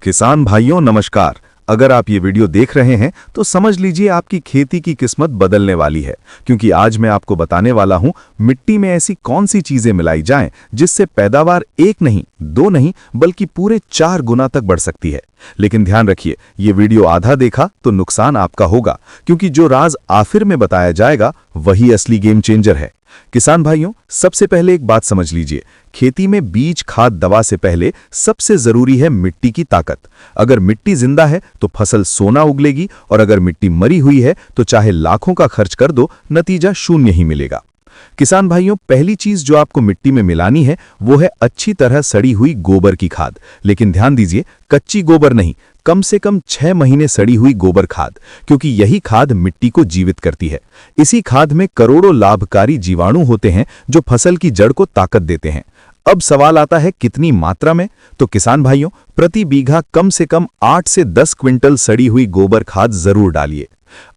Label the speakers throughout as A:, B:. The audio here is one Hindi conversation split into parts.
A: किसान भाइयों नमस्कार। अगर आप ये वीडियो देख रहे हैं तो समझ लीजिए आपकी खेती की किस्मत बदलने वाली है, क्योंकि आज मैं आपको बताने वाला हूं मिट्टी में ऐसी कौन सी चीजें मिलाई जाएं जिससे पैदावार एक नहीं, दो नहीं, बल्कि पूरे 4 गुना तक बढ़ सकती है। लेकिन ध्यान रखिए, ये वीडियो आधा देखा तो नुकसान आपका होगा, क्योंकि जो राज आखिर में बताया जाएगा वही असली गेम चेंजर है। किसान भाइयों, सबसे पहले एक बात समझ लीजिए, खेती में बीज, खाद, दवा से पहले सबसे जरूरी है मिट्टी की ताकत। अगर मिट्टी जिंदा है तो फसल सोना उगलेगी, और अगर मिट्टी मरी हुई है तो चाहे लाखों का खर्च कर दो, नतीजा शून्य ही मिलेगा। किसान भाइयों, पहली चीज जो आपको मिट्टी में मिलानी है वो है अच्छी तरह सड़ी हुई गोबर की खाद। लेकिन ध्यान दीजिए, कच्ची गोबर नहीं, कम से कम 6 महीने सड़ी हुई गोबर खाद, क्योंकि यही खाद मिट्टी को जीवित करती है। इसी खाद में करोड़ों लाभकारी जीवाणु होते हैं जो फसल की जड़ को ताकत देते हैं। अब सवाल आता है कितनी मात्रा में? तो किसान भाइयों, प्रति बीघा कम से कम 8 से 10 क्विंटल सड़ी हुई गोबर खाद जरूर डालिए।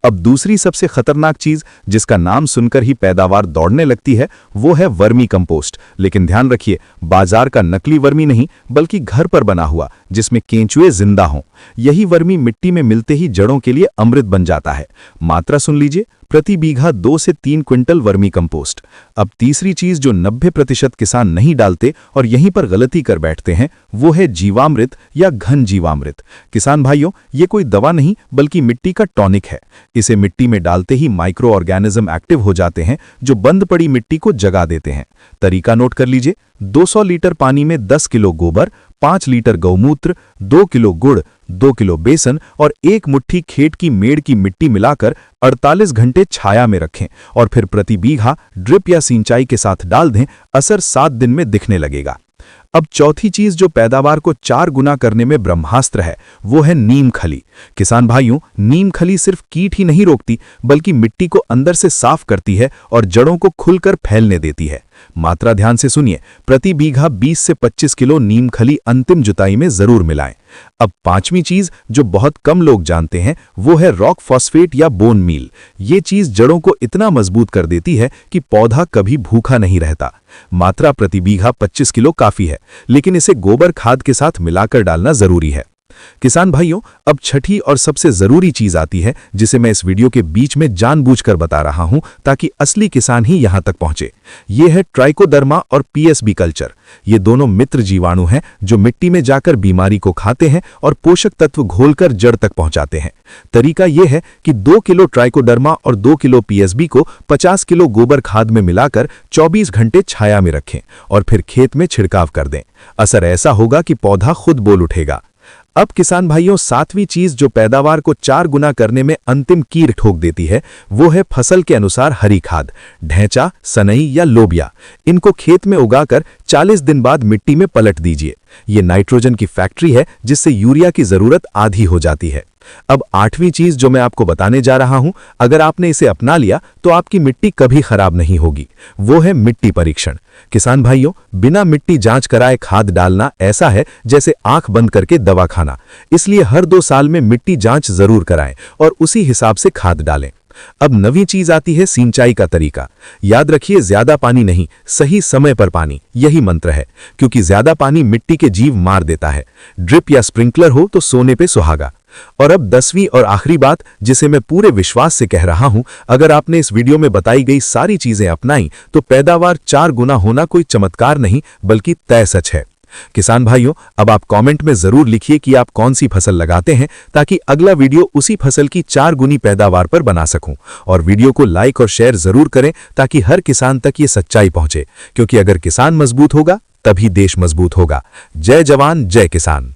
A: अब दूसरी सबसे खतरनाक चीज, जिसका नाम सुनकर ही पैदावार दौड़ने लगती है, वो है वर्मी कंपोस्ट। लेकिन ध्यान रखिए, बाजार का नकली वर्मी नहीं, बल्कि घर पर बना हुआ, जिसमें केंचुए जिंदा हों। यही वर्मी मिट्टी में मिलते ही जड़ों के लिए अमृत बन जाता है। मात्रा सुन लीजिए, प्रति बीघा 2 से 3 क्विंटल वर्मी कंपोस्ट। अब तीसरी चीज जो 90% किसान नहीं डालते और यहीं पर गलती कर बैठते हैं, वो है जीवामृत या घन जीवामृत। किसान भाइयों, ये कोई दवा नहीं, बल्कि मिट्टी का टॉनिक है। इसे मिट्टी में डालते ही माइक्रो ऑर्गेनिज्म एक्टिव हो जाते हैं, जो बंद पड़ी मिट्टी को जगा देते हैं। तरीका नोट कर लीजिए, 200 लीटर पानी में 10 किलो गोबर, 5 लीटर गौमूत्र, 2 किलो गुड़, 2 किलो बेसन और 1 मुट्ठी खेत की मेड़ की मिट्टी मिलाकर 48 घंटे छाया में रखें, और फिर प्रति बीघा ड्रिप या सिंचाई के साथ डाल दें। असर 7 दिन में दिखने लगेगा। अब चौथी चीज जो पैदावार को 4 गुना करने में ब्रह्मास्त्र है, वो है नीम खली। किसान भाइयों, नीम खली सिर्फ कीट ही नहीं रोकती, बल्कि मिट्टी को अंदर से साफ करती है और जड़ों को खुलकर फैलने देती है। मात्रा ध्यान से सुनिए, प्रति बीघा 20 से 25 किलो नीम खली अंतिम जुताई में जरूर मिलाएं। अब पांचवी चीज जो बहुत कम लोग जानते हैं, वो है रॉक फॉस्फेट या बोन मील। ये चीज जड़ों को इतना मजबूत कर देती है कि पौधा कभी भूखा नहीं रहता। मात्रा प्रति बीघा 25 किलो काफी है, लेकिन इसे गोबर खाद के साथ मिलाकर डालना जरूरी है। किसान भाइयों, अब छठी और सबसे जरूरी चीज आती है, जिसे मैं इस वीडियो के बीच में जानबूझकर बता रहा हूं ताकि असली किसान ही यहां तक पहुंचे। यह है ट्राइकोडर्मा और पीएसबी कल्चर। ये दोनों मित्र जीवाणु हैं जो मिट्टी में जाकर बीमारी को खाते हैं और पोषक तत्व घोलकर जड़ तक पहुंचाते हैं। तरीका यह है कि 2 किलो ट्राइकोडर्मा और 2 किलो पीएसबी को 50 किलो गोबर खाद में मिलाकर 24 घंटे छाया में रखें और फिर खेत में छिड़काव कर दें। असर ऐसा होगा कि पौधा खुद बोल उठेगा। अब किसान भाइयों, 7वीं चीज जो पैदावार को 4 गुना करने में अंतिम कील ठोक देती है, वो है फसल के अनुसार हरी खाद, ढैंचा, सनई या लोबिया। इनको खेत में उगाकर 40 दिन बाद मिट्टी में पलट दीजिए। ये नाइट्रोजन की फैक्ट्री है, जिससे यूरिया की जरूरत आधी हो जाती है। अब 8वीं चीज जो मैं आपको बताने जा रहा हूं, अगर आपने इसे अपना लिया तो आपकी मिट्टी कभी खराब नहीं होगी। वो है मिट्टी परीक्षण। किसान भाइयों, बिना मिट्टी जांच कराए खाद डालना ऐसा है जैसे आंख बंद करके दवा खाना। इसलिए हर 2 साल में मिट्टी जांच जरूर कराएं और उसी हिसाब से खाद डालें। अब 9वीं चीज आती है सिंचाई का तरीका। याद रखिए, ज्यादा पानी नहीं, सही समय पर पानी, यही मंत्र है, क्योंकि ज्यादा पानी मिट्टी के जीव मार देता है। ड्रिप या स्प्रिंकलर हो तो सोने पे सुहागा। और अब 10वीं और आखिरी बात, जिसे मैं पूरे विश्वास से कह रहा हूं, अगर आपने इस वीडियो में बताई गई सारी चीजें अपनाई तो पैदावार 4 गुना होना कोई चमत्कार नहीं, बल्कि तय सच है। किसान भाइयों, अब आप कमेंट में जरूर लिखिए कि आप कौन सी फसल लगाते हैं, ताकि अगला वीडियो उसी फसल की 4 गुनी पैदावार पर बना सकूं। और वीडियो को लाइक और शेयर जरूर करें ताकि हर किसान तक ये सच्चाई पहुंचे, क्योंकि अगर किसान मजबूत होगा तभी देश मजबूत होगा। जय जवान, जय किसान।